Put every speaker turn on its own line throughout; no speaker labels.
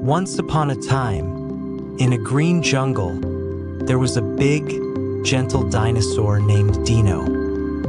Once upon a time, in a green jungle, there was a big, gentle dinosaur named Dino.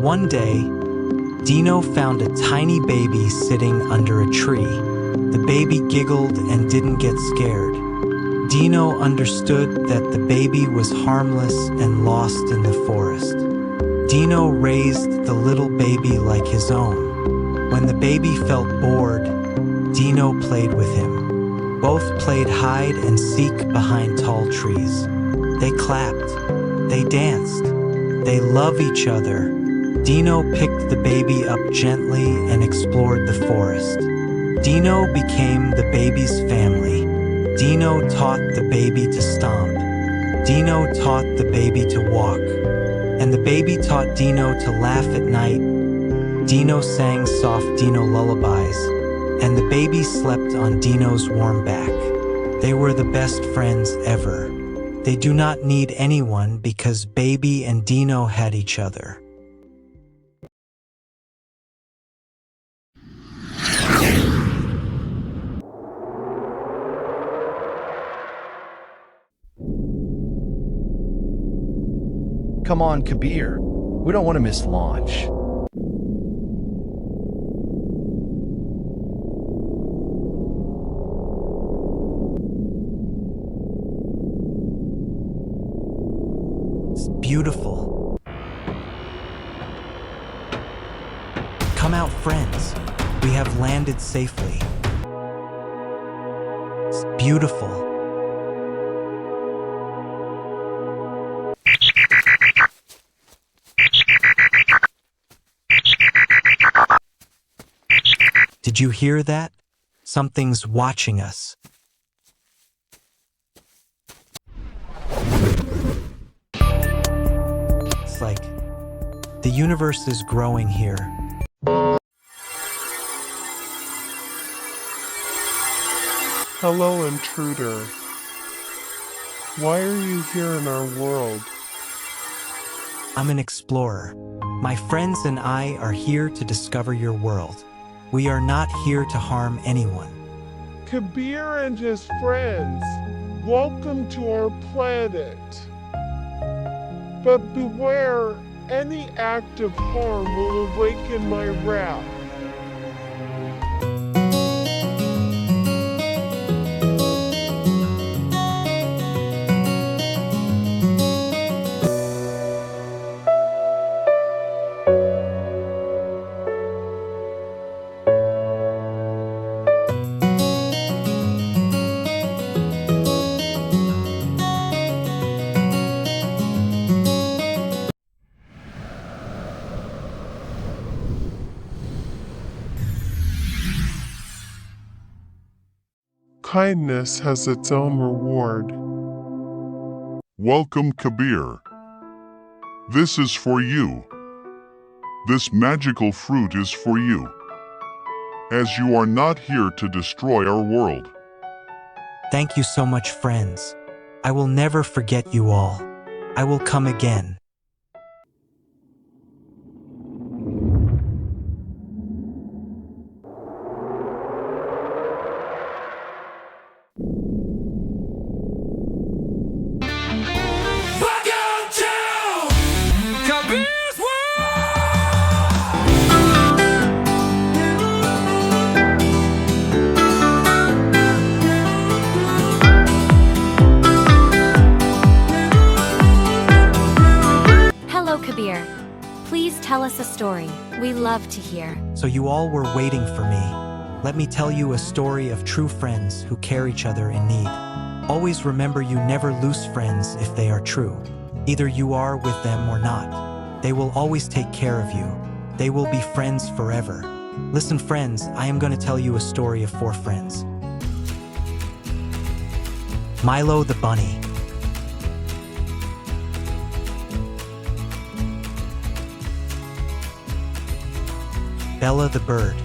One day, Dino found a tiny baby sitting under a tree. The baby giggled and didn't get scared. Dino understood that the baby was harmless and lost in the forest. Dino raised the little baby like his own. When the baby felt bored, Dino played with him. Both played hide and seek behind tall trees. They clapped. They danced. They loved each other. Dino picked the baby up gently and explored the forest. Dino became the baby's family. Dino taught the baby to stomp. Dino taught the baby to walk. And the baby taught Dino to laugh at night. Dino sang soft Dino lullabies. And the baby slept on Dino's warm back. They were the best friends ever. They do not need anyone because baby and Dino had each other.
Come on, Kabir. We don't want to miss launch.
It's beautiful. Come out, friends. We have landed safely. It's beautiful. Did you hear that? Something's watching us. It's like the universe is growing here.
Hello, intruder. Why are you here in our world?
I'm an explorer. My friends and I are here to discover your world. We are not here to harm anyone.
Kabir and his friends, welcome to our planet. But beware, any act of harm will awaken my wrath. Kindness has its own reward.
Welcome, Kabir. This is for you. This magical fruit is for you. As you are not here to destroy our world.
Thank you so much, friends. I will never forget you all. I will come again.
Kabir, please tell us a story. We love to hear.
So you all were waiting for me. Let me tell you a story of true friends who care each other in need. Always remember you never lose friends if they are true. Either you are with them or not. They will always take care of you. They will be friends forever. Listen, friends, I am going to tell you a story of 4 friends. Milo the bunny. Bella the bird.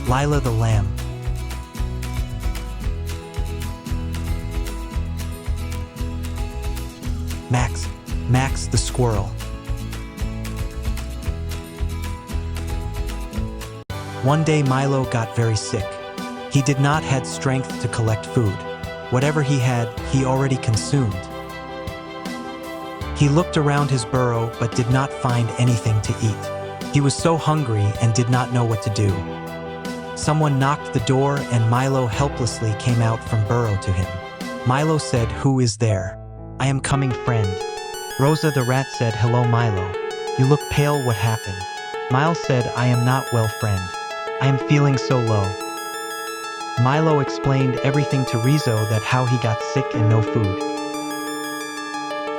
Lila the lamb. Max the squirrel. One day Milo got very sick. He did not have strength to collect food. Whatever he had, he already consumed. He looked around his burrow but did not find anything to eat. He was so hungry and did not know what to do. Someone knocked the door and Milo helplessly came out from burrow to him. Milo said, "Who is there?" "I am coming, friend." Rosa the rat said, "Hello, Milo. You look pale, what happened?" Milo said, "I am not well, friend. I am feeling so low." Milo explained everything to Rizzo, that how he got sick and no food.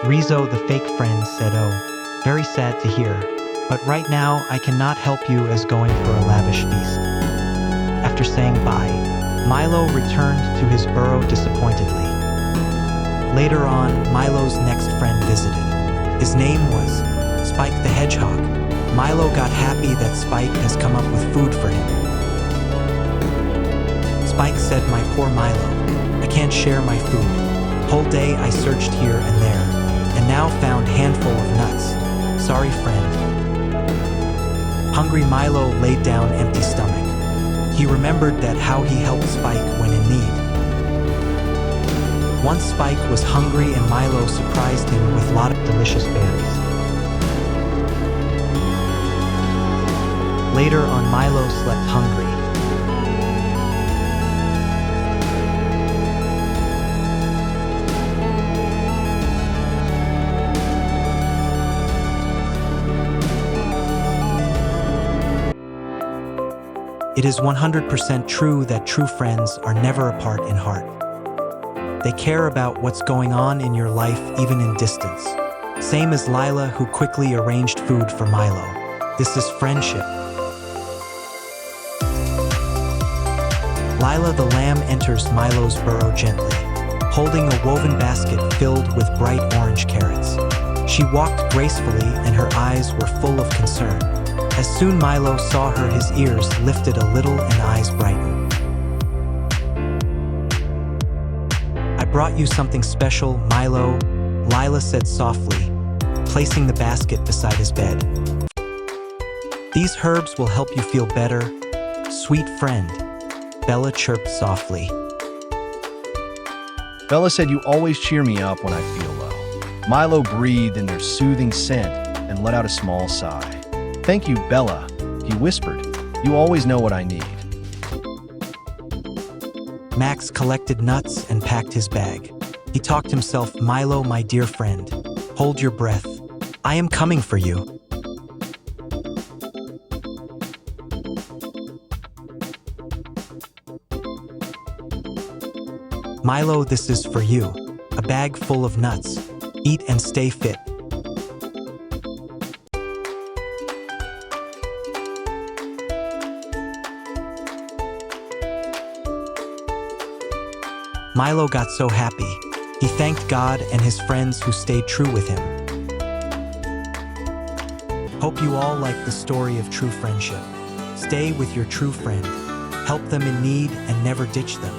Rizzo, the fake friend, said, "Oh, very sad to hear, but right now I cannot help you as going for a lavish feast." After saying bye, Milo returned to his burrow disappointedly. Later on, Milo's next friend visited. His name was Spike the Hedgehog. Milo got happy that Spike has come up with food for him. Spike said, "My poor Milo, I can't share my food. Whole day I searched here and there, and now found handful of nuts. Sorry, friend." Hungry Milo laid down empty stomach. He remembered that how he helped Spike when in need. Once Spike was hungry and Milo surprised him with a lot of delicious berries. Later on, Milo slept hungry. It is 100% true that true friends are never apart in heart. They care about what's going on in your life even in distance. Same as Lila, who quickly arranged food for Milo. This is friendship. Lila the lamb enters Milo's burrow gently, holding a woven basket filled with bright orange carrots. She walked gracefully and her eyes were full of concern. As soon Milo saw her, his ears lifted a little and eyes brightened. "I brought you something special, Milo," Lila said softly, placing the basket beside his bed. "These herbs will help you feel better, sweet friend," Bella chirped softly.
Bella said, "You always cheer me up when I feel low." Milo breathed in their soothing scent and let out a small sigh. "Thank you, Bella," he whispered. "You always know what I need."
Max collected nuts and packed his bag. He talked himself, "Milo, my dear friend, hold your breath. I am coming for you." "Milo, this is for you. A bag full of nuts. Eat and stay fit." Milo got so happy. He thanked God and his friends who stayed true with him. Hope you all like the story of true friendship. Stay with your true friend. Help them in need and never ditch them.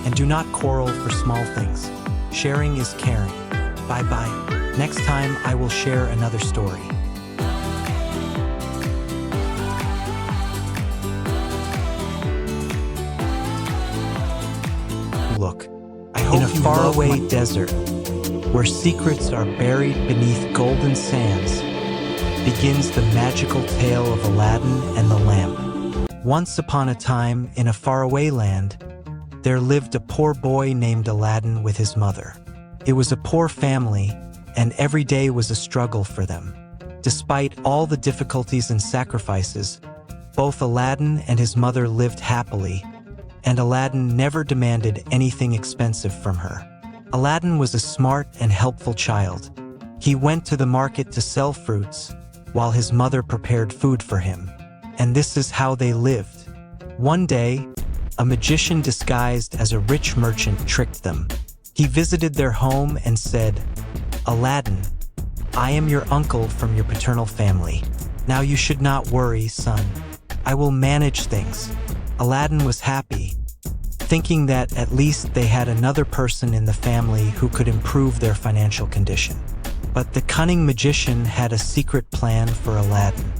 And do not quarrel for small things. Sharing is caring. Bye-bye. Next time I will share another story. Look. In a faraway desert, where secrets are buried beneath golden sands, begins the magical tale of Aladdin and the lamp. Once upon a time, in a faraway land, there lived a poor boy named Aladdin with his mother. It was a poor family, and every day was a struggle for them. Despite all the difficulties and sacrifices, both Aladdin and his mother lived happily, and Aladdin never demanded anything expensive from her. Aladdin was a smart and helpful child. He went to the market to sell fruits, while his mother prepared food for him. And this is how they lived. One day, a magician disguised as a rich merchant tricked them. He visited their home and said, "Aladdin, I am your uncle from your paternal family. Now you should not worry, son. I will manage things." Aladdin was happy, thinking that at least they had another person in the family who could improve their financial condition. But the cunning magician had a secret plan for Aladdin.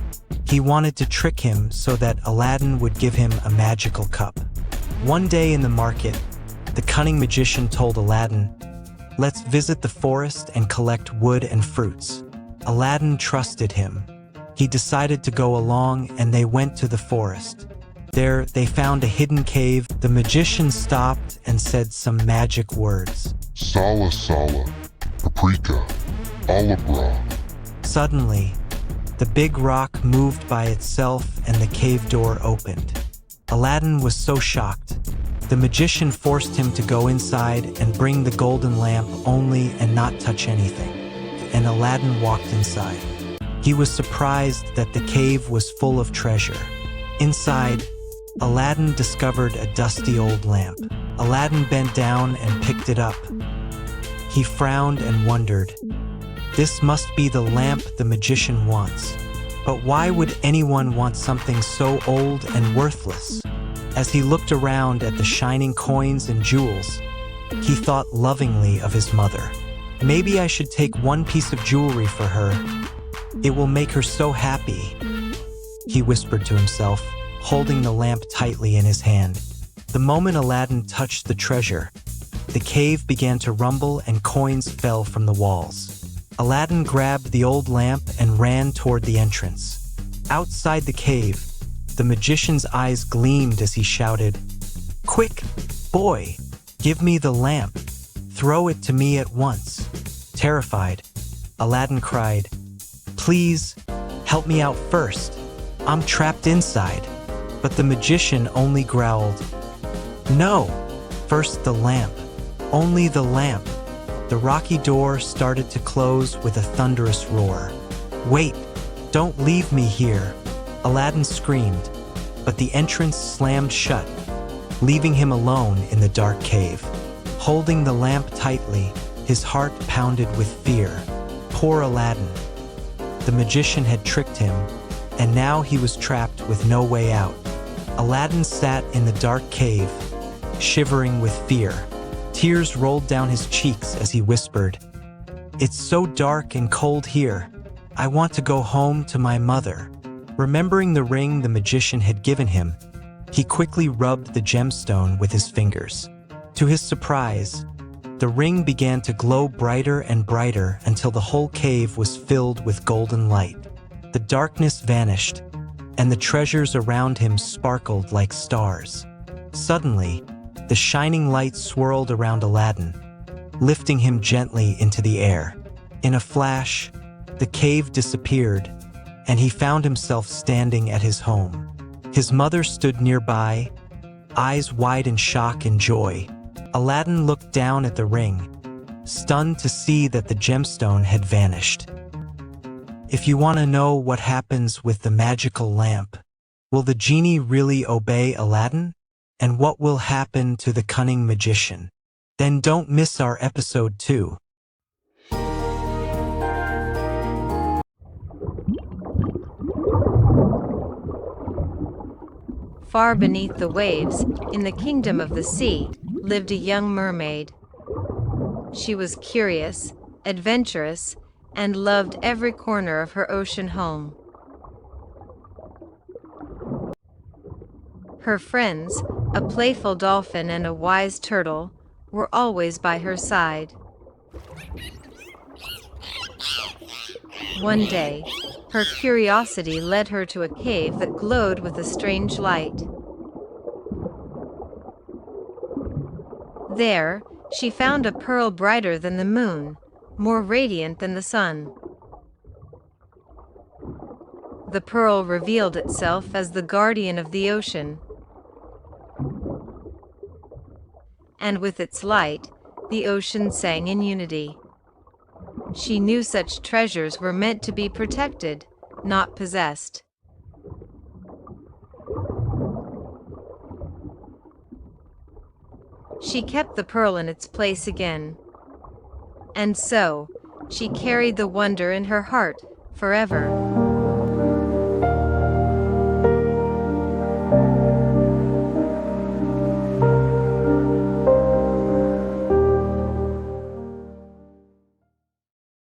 He wanted to trick him so that Aladdin would give him a magical cup. One day in the market, the cunning magician told Aladdin, "Let's visit the forest and collect wood and fruits." Aladdin trusted him. He decided to go along and they went to the forest. There, they found a hidden cave. The magician stopped and said some magic words.
Sala Sala, Paprika, Alabra.
Suddenly, the big rock moved by itself and the cave door opened. Aladdin was so shocked. The magician forced him to go inside and bring the golden lamp only and not touch anything. And Aladdin walked inside. He was surprised that the cave was full of treasure. Inside, Aladdin discovered a dusty old lamp. Aladdin bent down and picked it up. He frowned and wondered, "This must be the lamp the magician wants. But why would anyone want something so old and worthless?" As he looked around at the shining coins and jewels, he thought lovingly of his mother. "Maybe I should take one piece of jewelry for her. It will make her so happy," he whispered to himself, holding the lamp tightly in his hand. The moment Aladdin touched the treasure, the cave began to rumble and coins fell from the walls. Aladdin grabbed the old lamp and ran toward the entrance. Outside the cave, the magician's eyes gleamed as he shouted, "Quick, boy, give me the lamp. Throw it to me at once." Terrified, Aladdin cried, "Please, help me out first. I'm trapped inside." But the magician only growled, "No, first the lamp, only the lamp." The rocky door started to close with a thunderous roar. "Wait, don't leave me here," Aladdin screamed, but the entrance slammed shut, leaving him alone in the dark cave. Holding the lamp tightly, his heart pounded with fear. Poor Aladdin. The magician had tricked him, and now he was trapped with no way out. Aladdin sat in the dark cave, shivering with fear. Tears rolled down his cheeks as he whispered, "It's so dark and cold here. I want to go home to my mother." Remembering the ring the magician had given him, he quickly rubbed the gemstone with his fingers. To his surprise, the ring began to glow brighter and brighter until the whole cave was filled with golden light. The darkness vanished, and the treasures around him sparkled like stars. Suddenly, the shining light swirled around Aladdin, lifting him gently into the air. In a flash, the cave disappeared, and he found himself standing at his home. His mother stood nearby, eyes wide in shock and joy. Aladdin looked down at the ring, stunned to see that the gemstone had vanished. If you want to know what happens with the magical lamp, will the genie really obey Aladdin? And what will happen to the cunning magician? Then don't miss our episode 2.
Far beneath the waves, in the kingdom of the sea, lived a young mermaid. She was curious, adventurous, and loved every corner of her ocean home. Her friends, a playful dolphin and a wise turtle, were always by her side. One day, her curiosity led her to a cave that glowed with a strange light. There, she found a pearl brighter than the moon, more radiant than the sun. The pearl revealed itself as the guardian of the ocean. And with its light, the ocean sang in unity. She knew such treasures were meant to be protected, not possessed. She kept the pearl in its place again. And so, she carried the wonder in her heart forever.